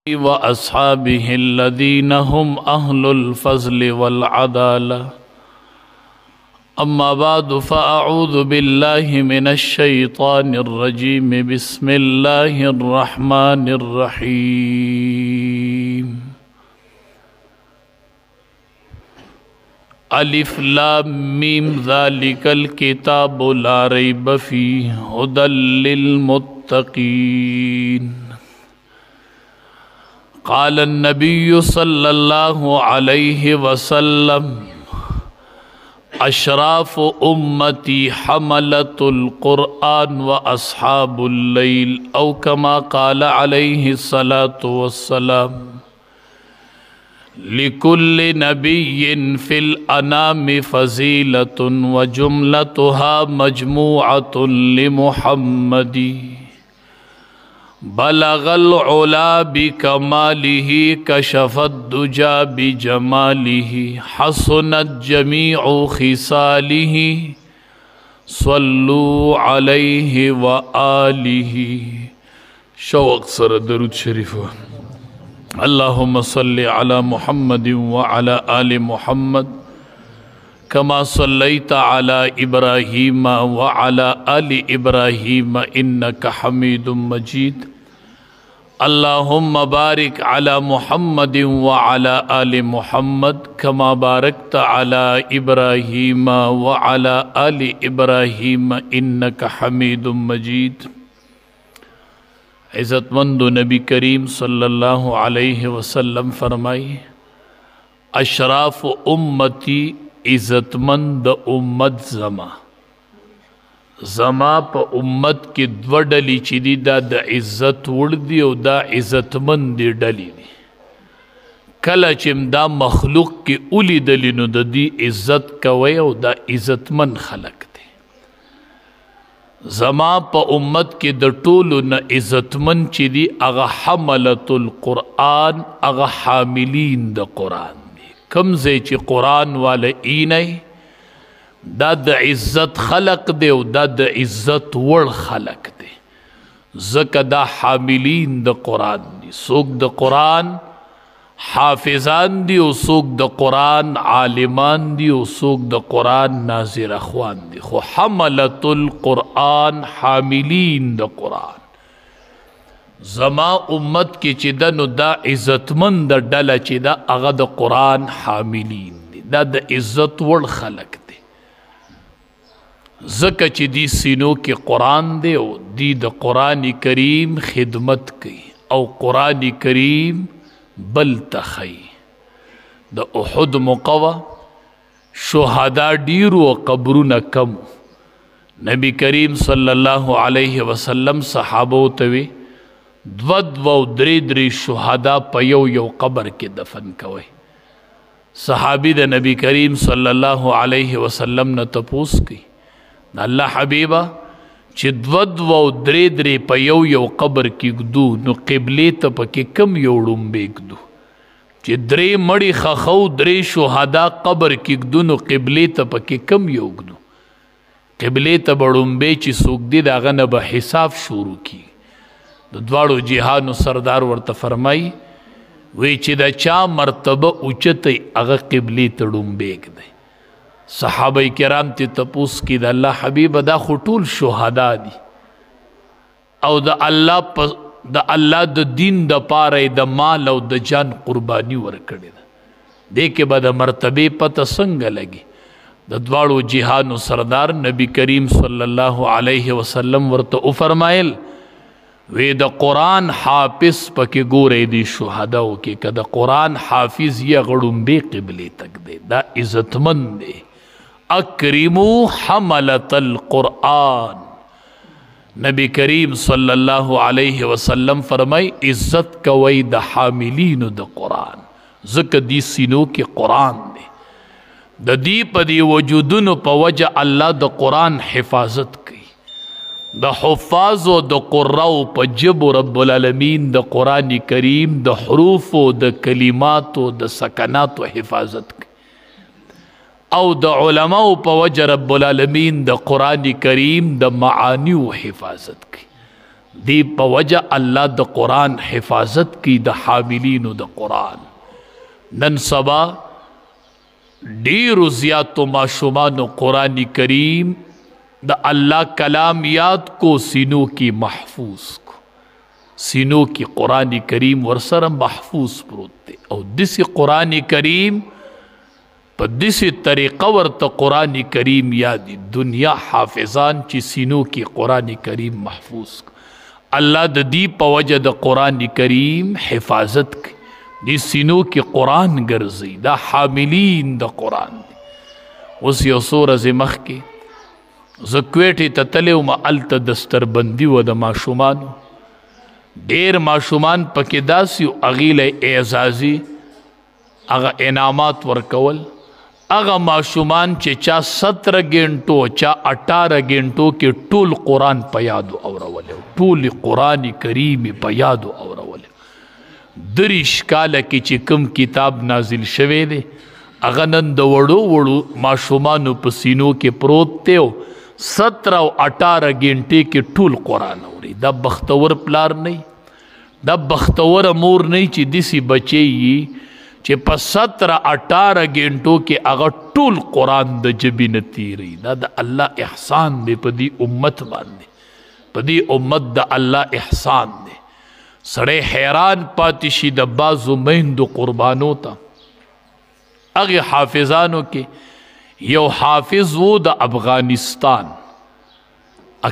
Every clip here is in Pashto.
وأصحابه الذين هم أهل الفضل والعدالة أما بعد فأعوذ بالله من الشيطان الرجيم بسم الله الرحمن الرحيم ألف لام ميم ذلك الكتاب لا ريب فيه هدى للمتقين قال النبي صلى الله عليه وسلم أشراف أمتي حملة القرآن وأصحاب الليل أو كما قال عليه الصلاة والسلام لكل نبي في الأنام فضيلة وجملتها مجموعة لمحمد بلغ العلا بكماله كشف الدجى بجماله حسنت جميع خصاله صلوا عليه وآله شوق سر درود شريف اللهم صل على محمد وعلى آل محمد كما صليت على إبراهيم وعلى آل إبراهيم إنك حميد مجيد اللهم بارك على محمد وعلى آل محمد كما باركت على إبراهيم وعلى آل إبراهيم إنك حميد مجيد عزت مند نبی کریم صلی اللہ علیہ وسلم فرمائی اشراف امتی عزت مند امت زما پا امت کی دو ڈلی چی دی دا عزت وردی و دا عزت مند ڈلی دی کلا چیم دا مخلوق کی اولی دلی نو دا دی عزت کوئی و دا عزت مند خلق دی زما پا امت کی دا طولو نا عزت مند چی دی اغا حملت القرآن اغا حاملین دا قرآن دی کم زی چی قرآن والا اینای دا دا عزت خلق دے و دا دا عزت ور خلق دے زکا دا حاملین دا قرآن دی سوک دا قرآن حافظان دی و سوک دا قرآن عالمان دی و سوک دا قرآن ناظر اخوان دی خو حملت القرآن حاملین دا قرآن زما امت کی چی دا نو دا عزتمند دا ڈالا چی دا اغا دا قرآن حاملین دی دا دا عزت ور خلق دی زکا چی دی سینو کی قرآن دے او دی دا قرآن کریم خدمت کی او قرآن کریم بل تخی دا احد مقوى شہداء ڈیرو و قبرون کم نبی کریم صلی اللہ علیہ وسلم صحابو توی دود و دری شہداء پیو یو قبر کے دفن کوئی صحابی دا نبی کریم صلی اللہ علیہ وسلم نا تپوس کی اللہ حبیبہ چی دود و دری پا یو قبر کی گدو نو قبلی تا پا کی کم یوڑن بیگدو چی دری مڑی خخو دری شہداء قبر کی گدو نو قبلی تا پا کی کم یوگدو قبلی تا بڑن بے چی سوک دی دا غنب حساب شروع کی دوارو جہانو سردار ورطا فرمائی وی چی دا چا مرتبہ اچتی اغا قبلی تا ڈن بیگ دے صحابہ کرام تی تپوس کی دا اللہ حبیب دا خطول شہداء دی او دا اللہ دا دین دا پارے دا مال او دا جان قربانی ورکڑی دا دیکھے با دا مرتبے پتا سنگ لگی دا دوارو جہانو سردار نبی کریم صلی اللہ علیہ وسلم ورطا فرمائل وی دا قرآن حافظ پاکی گورے دی شہداؤ کی کہ دا قرآن حافظ یا غڑن بے قبلی تک دے دا عزت مند دے اکرمو حملت القرآن نبی کریم صلی اللہ علیہ وسلم فرمائی عزت کوئی دا حاملین دا قرآن ذکر دی سینو کی قرآن دے دا دی پا دی وجودن پا وجہ اللہ دا قرآن حفاظت کی دا حفاظ و دا قرآن پا جب رب العالمین دا قرآن کریم دا حروف و دا کلمات و دا سکنات و حفاظت کی او دا علماء پا وجہ رب العالمین دا قرآن کریم دا معانی و حفاظت کی دی په وجه الله د قرآن حفاظت کی د حاملینو د قرآن. نن سبا ډیرو زیاتو ماشومانو قرآن کریم د الله کلام یاد کو، سینو کی محفوظ کو، سینو کی قرآن کریم ورسره محفوظ پروت دی. او دسی قرآن کریم په دسی طریقه ورته قرآن کریم یادی. دنیا حافظان چې سینو کی قرآن کریم محفوظ کو، اللہ د دی په وجه د قرآن کریم حفاظت کی، دی سینو کی قرآن ګرځي، دا حاملین د قرآن دی. اوس یو څو ورځې مخکې زه کویټې ته تللی وم، هلته دستربندي وه د ماشومانو. ډېر ماشومان پکې داسې وو هغې له اعزازي هغه انعامات ورکول. هغه ماشومان چې چا 17 غنټو چا 18 غنټو کې ټول قرآن په یادو اورولی، ټول قرآن کریم په یادو اورولی. 30 کاله کې چې کوم کتاب نازل شوی دی هغه نن د وړو وړو ماشومانو په سینو کې پروت دی او 17 او 18 غنټې کې ټول قرآن اوري. دا بختور پلار نه، دا بختور مور نه چې داسې بچی یي چې په 17-18 غنټو کې هغه ټول قرآن د ژبې نه تیری. دا د الله احسان دی په دې امت باندې، په دې امت د الله احسان دی. سړی حیران پاتې شي د بعضو میندو قربانو ته. هغې حافظانو کې یو حافظ و د افغانستان،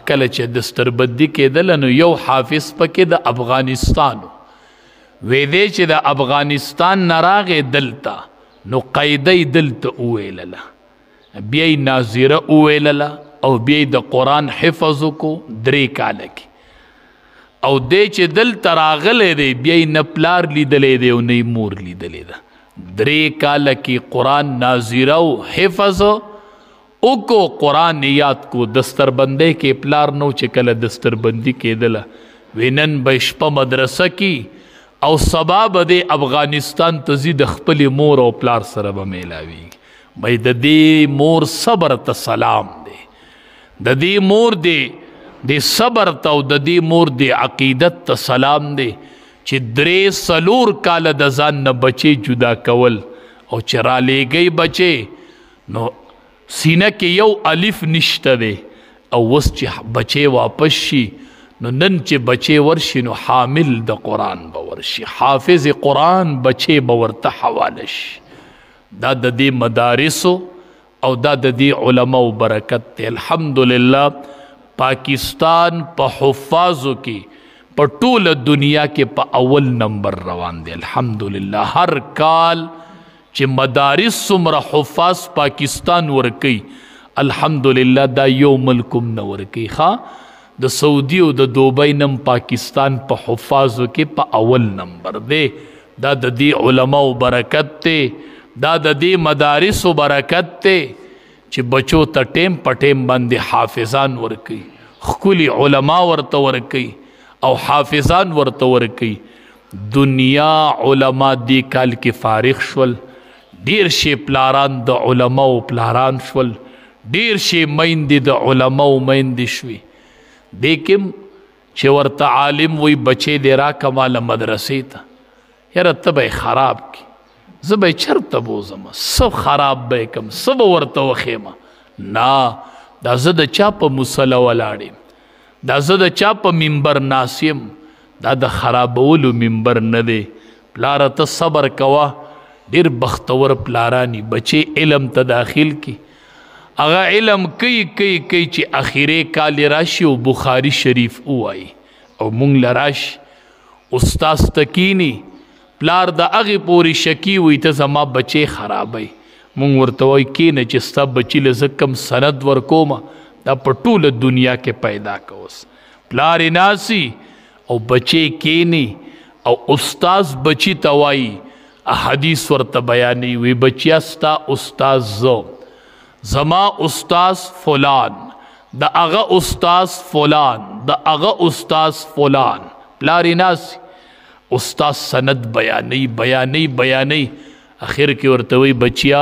کله چې دستربندي کېدله نو یو حافظ پکې د افغانستان ویدې چې د افغانستان نه راغې دلته نو قاعده یې دلته وویلله، بیا یې ناظره وویلله او بیا یې د قرآن حفظ وکړو 3 کاله کې. او دی چې دلته راغلی دی بیا یې نه پلار لیدلی دی او نه یې مور لیدلی ده. 3 کاله کې قرآن ناظره او حفظ وکړو، قرآن یاد کو. دستربندۍ کې پلار نو چې کله دستربندي کېدله وی نن به شپه مدرسه کې او سبا به د افغانستان ته ځي، د خپلې مور او پلار سره به میلاویږي. بی د دې مور صبر ته سلام دی، د دې مور د صبر ته او د دې مور د عقیدت ته سلام دی چې 3-4 کاله د ځان نه بچې جدا کول او چې رالیږئ بچې نو سینه کې یو الف نشته دی. او اوس چې بچې واپس شي نو نن چې بچې ورشي نو حامل د قرآن به ورشي، حافظ قرآن بچې به ورته حواله شي. دا د دې مدارسو او دا د دې علماو برکت دی. الحمدلله پاکستان په حفاظو کې په ټوله دنیا کې په اول نمبر روان دی. الحمدلله هر کال چې مدارس څومره حفاظ پاکستان ورکوي، الحمدلله دا یو ملکم نه ورکوي. د سعودي او د دوبۍ نم پاکستان په حفاظو کې په اول نمبر دی. دا د دې علماو برکت دی، دا د دې مدارسو برکت دی چې بچو ته ټیم په ټیم باندې حافظان ورکوي، ښکلي علما ورته ورکوي او حافظان ورته ورکوي. دنیا علما دې کال کې فارغ شول، ډیر شي پلاران د علماو پلاران شول، ډیر شي میندې د علماو میندې شوي. دیکم چې ورته عالم وی بچې دې راکه ماله مدرسې ته، یاره ته به یې خراب کړي، زه به یې چېرته بوځم، څه خراب به یې کړم، څه به ورته وښیم؟ نه، دا زه د چا په مصله ولاړ یم، دا زه د چا په منبر ناست یم، دا د خرابولو منبر نه دی. پلاره ته صبر کوه، ډېر بختور پلارانی بچې علم ته داخل کی، هغه علم کوي چې اخیری کال راشي او بخاری شریف ووایي او مونږ له راشي استاذ تکینی پلار د هغې پورې شکي وي ته زما بچې خرابوي، مونږ ورته وایي کینه چې ستا بچي له زه کم سند ورکومه دا په ټوله دنیا کې پیدا کوس. پلار یې ناسي او بچې کینی او استاذ بچي ته وایي حدیث ورته بیانوي، وی بچیا ستا استاذ زه، زما استاذ فلان، د هغه استاذ فلان، د هغه استاذ فلان. پلار یې ناسي استاذ سند بیانوي اخر کې ورته وایي بچیا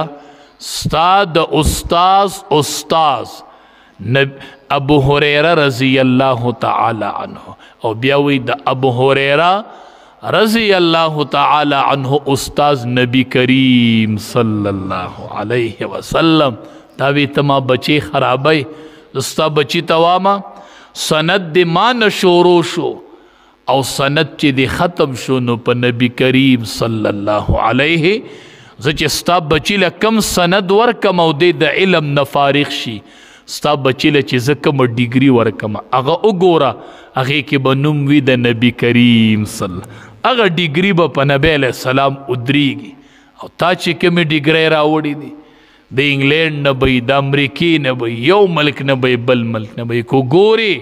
ستا د استاذ ابو هريره رضی الله تعالی عنه او بیا وی د ابو هريره رضی الله تعالی عنه استاد نبی کریم صلی الله علیه وسلم دا وی تما بچی خرابای دستا بچی تواما سند دی ما نشورو شو او سند چې دی ختم شو نو په نبی کریم صلی الله علیه زچ ستا بچی له کم سند ورکم او د علم نه فارغ شي ستا بچی له چې زکم ډیګری ورکم هغه وګوره هغه کې بنوم وی د نبی کریم صلی هغه ډیګری به په نبی علیہ السلام ادریږي او تا چې کوم ډیګری راوړی دی د انګلند نه به د امریکې نه به یو ملک نه به بل ملک نه به کو ګوري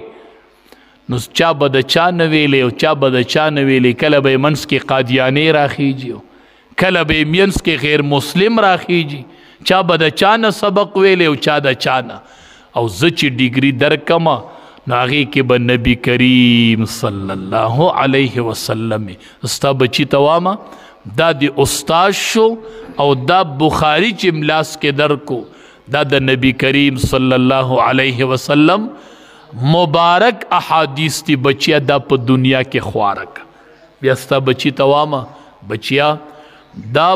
نو چا به د چا نه ویلې او چا به د چا نه ویلې کله به منس کې قادیانی راخیږي کله به مینس کې غیر مسلم راخیږي چا به د چا نه سبق ویلې او چا د چا نه او زه چې ډیګري درکمه نو هغې کې به نبی کریم صلی الله علیه وسلم ستا بچي ته وامه دا د استاد شو او دا بخاری چې ملاس کې درکو دا د نبی کریم صلی الله علیه وسلم مبارک احادیث تی بچیا دا په دنیا کې خوارک بیا ستا بچی تواما بچیا دا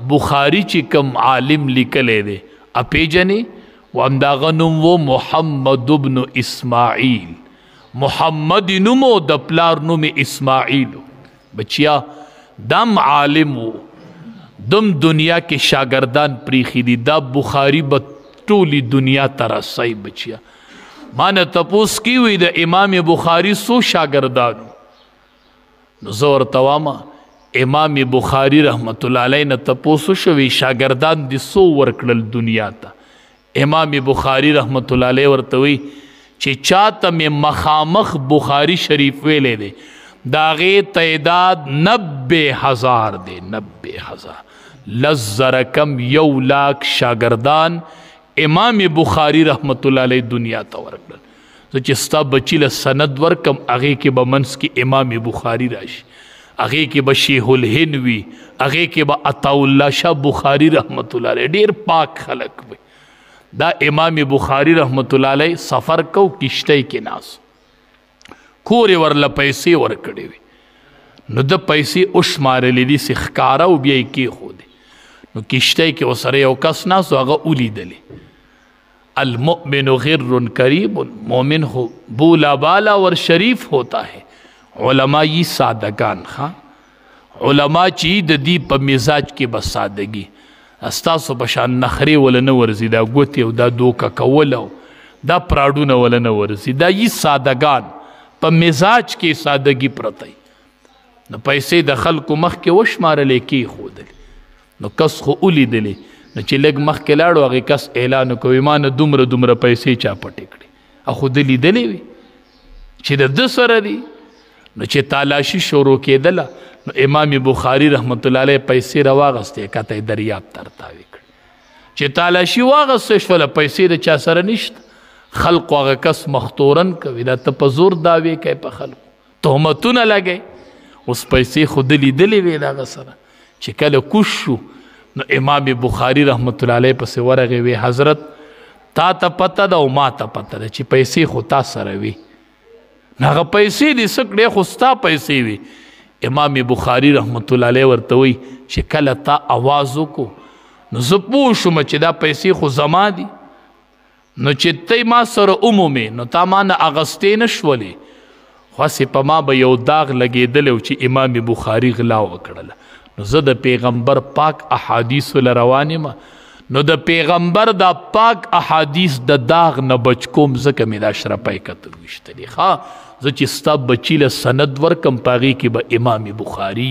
بخاری چې کم عالم لیکلې دی اپیجنی و امداغه نوم و محمد ابن اسماعیل محمد نومو د پلار نوم اسماعیل بچیا دم عالم و دم دنیا کې شاگردان پریخی دی دا بخاری به ټولی دنیا ترسای بچیا مانا تپوس کی وی د امام بخاری سو شاگردانو نو زور تواما امام بخاری رحمت الله علیه نه تپوسو شوی شاگردان دی سو ورکړل دنیا ته امام بخاری رحمت الله علیه ورته وی چې چاته مې مخامخ بخاری شریف ویلې دی داغه تعداد 90,000 دی 90,000 لزرکم 1,00,000 شاگردان امام بخاری رحمت الله علیه دنیا ته ورکړل چې ستا بچی له سند ورکم هغه کې به منس کې امام بخاری راشي هغه کې به شیخ الهند وي هغه کې به عطا الله شاه بخاری رحمت الله علیه ډیر پاک خلق وي دا امام بخاری رحمت الله علیه سفر کو کشته کې ناس کورې ورله پیسې ورکړې وي نو د پیسې اوشمارلې دي سخکاره او بیا یې کېښودې نو کشته کې ورسره یو کس ناس هغه ولیدلې المؤمن غر قریب مومن ہو بولا بالا اور شریف ہوتا ہے علماء یہ سادگان علماء چی د دی په مزاج کې بس سادگی استاسو بشان نخری ولا نه ورزي دا ګوتی او دا دوکا کول او دا پراډونه ولا نه ورزي دا یہ سادگان په مزاج کې سادگی پرتای نو پیسې د خلکو مخ کې وشمارلې کې خودل نو کس خو ولیدلې نو چې لږ مخکې لاړو هغې کس اعلان وکړو ما نه دومره پیسې چا پټې کړې او خو ده لیدلې وي چې د ده سره دي نو چې تالاشي شروع کېدله نو امام بخاری رحمت الله علیه پیسې راواغستې کته یې دریاب ته رتاوې کړې چې تالاشي واغستې شوله پیسې د چا سره نشته خلقو هغه کس مختورن کوي دا ته په زور دعوې کوي په خلکو تهمتونه لګوي اوس پیسې خو ده لیدلې وې د هغه سره چې کله کوش شو نو امام بخاری رحمت الله علیه پسې ورغې وی حضرت تا ته پته ده او ما ته پته ده چې پیسې خو تا سره وي هغه پیسې دې څه کړې خو ستا پیسې وي امام بخاری رحمت الله علیه ورته وی چې کله تا اواز وکړو نو زه پوه شوم چې دا پیسې خو زما دي نو چې تی ما سره عمومې نو تا ما نه اغستې نه شولې خو هسې په ما به یو داغ لګېدلی چې امام بخاري غلا وکړله نو زه د پیغمبر پاک احادیثو لروان یم نو د پیغمبر دا پاک احادیث د داغ نه بچ کوم ځکه مې دا شرپی کتل ویشتلې زه چې ستا بچي له سند ورکم په هغې کې به امام بخاري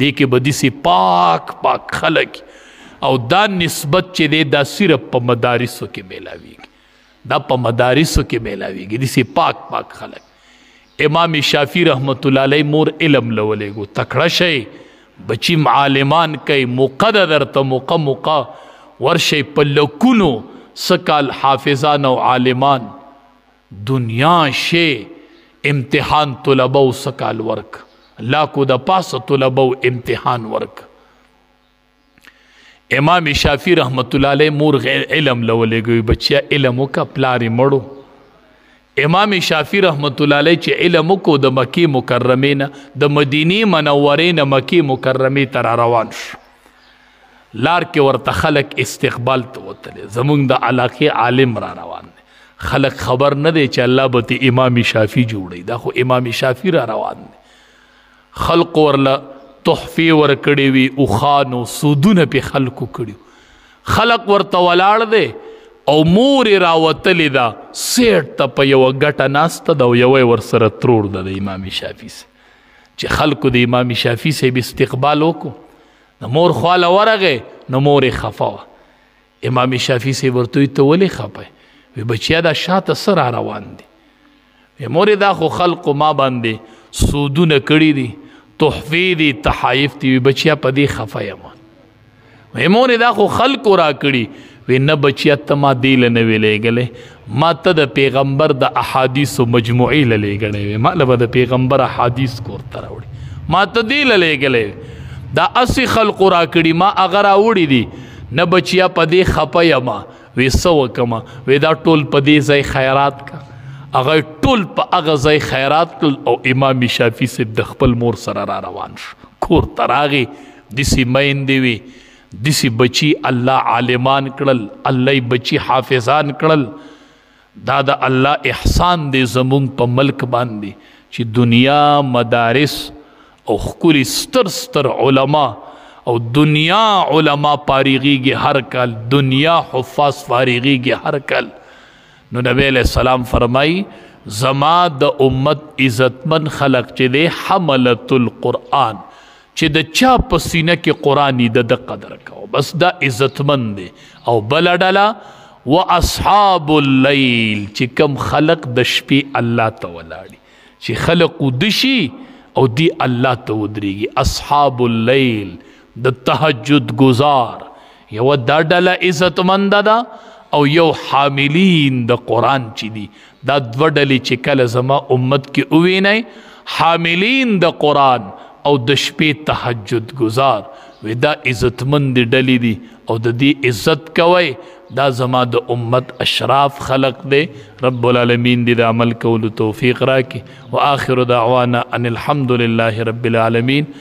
دې کې به داسې پاک پاک خلک او دا نسبت چې دی دا صرف په مدارسو کې میلاویږي دا په مدارسو کې میلاویږي داسې پاک پاک خلک امام شافعي رحمت الله علیه مور علم لولیږو تکړه شئ بچی عالمان کئی مقدر درته موقع ورشی په لکونو سکال حافظان او عالمان دنیا شی امتحان طلبو سکال ورک لاکو د پاس طلبو امتحان ورک امام شافعی رحمت الله علیه مور علم لولېږي بچیا علم وکا پلاری مړو امام شافعی رحمت الله علیه چې علم کو د مکی مکرمه نه د مدینی منورې نه مکی مکرمه تر روان شو لار کې ورته خلق استقبال ته وتل زمونږ د علاقه عالم را روان دي خلق خبر نه دی چې الله به امام شافعی جوړي دا خو امام شافعی را روان دي خلق ورله تحفه ور کړی وی او خانو سودونه په خلقو کړیو خلق ورته ولاړ دی او مور راوتلی دا سیټ ته په یو ګټه ناسته دا یو ور سره ترور د امام شافعی چې خلکو د امام شافعی سه استقبال وکړو د مور خواله ورغه نو مور خفا امام شافعی سه ورته ته ولې خپه وی بچیا دا شاته سره روان دي مور دا خو خلکو ما باندې سودونه کړی دي تحفی دي تحایف دي بچیا په دې خفا یم مور دا خو خلکو را کړی وی نه بچیا ته ما دیل نه ویلې غلې ما ته د پیغمبر د احادیث مجموعی لې غړې ما له د پیغمبر احادیث کوته راوړي ما ته دیل لې غلې دا اسی خلق را کړي ما اگر راوړي دي نه بچیا پدې خپه ما وی سو کما وی دا ټول پدې ځای خیرات کا هغه ټول په هغه ځای خیرات او امام شافعی سے د خپل مور سره را روان شو کور تراغي دسی مین دی وی دسی بچی الله عالمان کړل الله بچی حافظان کړل دا د الله احسان دی زمونږ په ملک باندې چې دنیا مدارس او خکولی ستر ستر علما او دنیا علما فارغیږي هر کال دنیا حفاظ فارغیږي هر کال نو نبی علیہ السلام فرمائی زما د امت عزتمن خلق چې دی حملت القرآن چې د چا په سینه کې قرآنی د قدر کو بس دا عزتمن دی او بل ډله و اصحاب اللیل چې کم خلق د شپې الله ته ولاړي چې خلق ودشي او دی الله ته ودرېږي اصحاب اللیل د تهجد گزار یو دا ډله عزتمند ده او یو حاملین د قرآن چې دي دا دوه ډلې چې کله زما امت کې ووینئ حاملین د قرآن او د شپې تهجد گزار وی دا عزتمند ډلې دي او د دې عزت کوي دا زما د امت اشراف خلق دي رب العالمین دې د عمل کولو توفیق راکړي واخر دعوانا ان الحمد لله رب العالمین